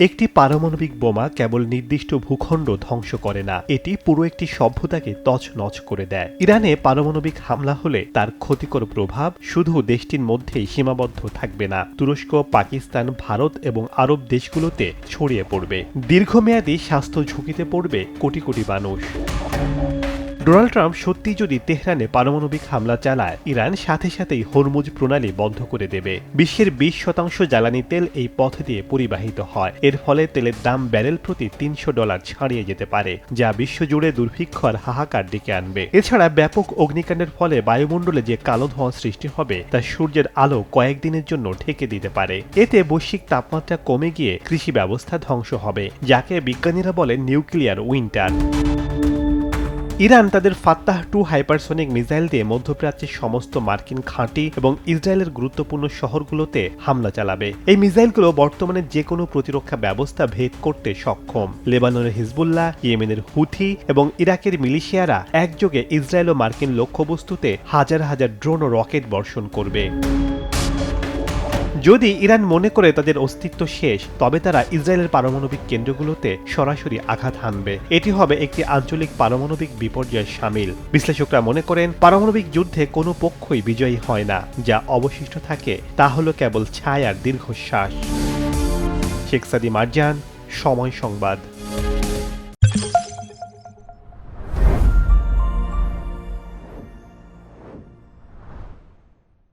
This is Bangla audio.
একটি পারমাণবিক বোমা কেবল নির্দিষ্ট ভূখণ্ড ধ্বংস করে না, এটি পুরো একটি সভ্যতাকে তছনছ করে দেয়। ইরানে পারমাণবিক হামলা হলে তার ক্ষতিকর প্রভাব শুধু দেশটির মধ্যেই সীমাবদ্ধ থাকবে না, তুরস্ক, পাকিস্তান, ভারত এবং আরব দেশগুলোতে ছড়িয়ে পড়বে। দীর্ঘমেয়াদী স্বাস্থ্য ঝুঁকিতে পড়বে কোটি কোটি মানুষ। ডোনাল্ড ট্রাম্প সত্যি যদি তেহরানে পারমাণবিক হামলা চালায়, ইরান সাথে সাথেই হরমুজ প্রণালী বন্ধ করে দেবে। বিশ্বের 20% জ্বালানি তেল এই পথ দিয়ে পরিবাহিত হয়। এর ফলে তেলের দাম ব্যারেল প্রতি $300 ছাড়িয়ে যেতে পারে, যা বিশ্বজুড়ে দুর্ভিক্ষ আর হাহাকার ডেকে আনবে। এছাড়া ব্যাপক অগ্নিকাণ্ডের ফলে বায়ুমণ্ডলে যে কালো ধোঁয়া সৃষ্টি হবে তা সূর্যের আলো কয়েকদিনের জন্য ঢেকে দিতে পারে। এতে বৈশ্বিক তাপমাত্রা কমে গিয়ে কৃষি ব্যবস্থা ধ্বংস হবে, যাকে বিজ্ঞানীরা বলেন নিউক্লিয়ার উইন্টার। ইরান তাদের ফাত্তাহ-2 হাইপারসনিক মিসাইল দিয়ে মধ্যপ্রাচ্যের সমস্ত মার্কিন ঘাঁটি এবং ইসরায়েলের গুরুত্বপূর্ণ শহরগুলোতে হামলা চালাবে। এই মিসাইলগুলো বর্তমানে যে কোনো প্রতিরক্ষা ব্যবস্থা ভেদ করতে সক্ষম। লেবাননের হিজবুল্লাহ, ইয়েমেনের হুথি এবং ইরাকের মিলিশিয়ারা একযোগে ইসরায়েল ও মার্কিন লক্ষ্যবস্তুতে হাজার হাজার ড্রোন ও রকেট বর্ষণ করবে। যদি ইরান মনে করে তাদের অস্তিত্ব শেষ, তবে তারা ইসরায়েলের পারমাণবিক কেন্দ্রগুলোতে সরাসরি আঘাত হানবে। এটি হবে একটি আঞ্চলিক পারমাণবিক বিপর্যয়ের শামিল। বিশ্লেষকরা মনে করেন, পারমাণবিক যুদ্ধে কোনো পক্ষই বিজয়ী হয় না। যা অবশিষ্ট থাকে তা হলো কেবল ছায়ার দীর্ঘশ্বাস। শেখ সাদি মারজান, সময় সংবাদ।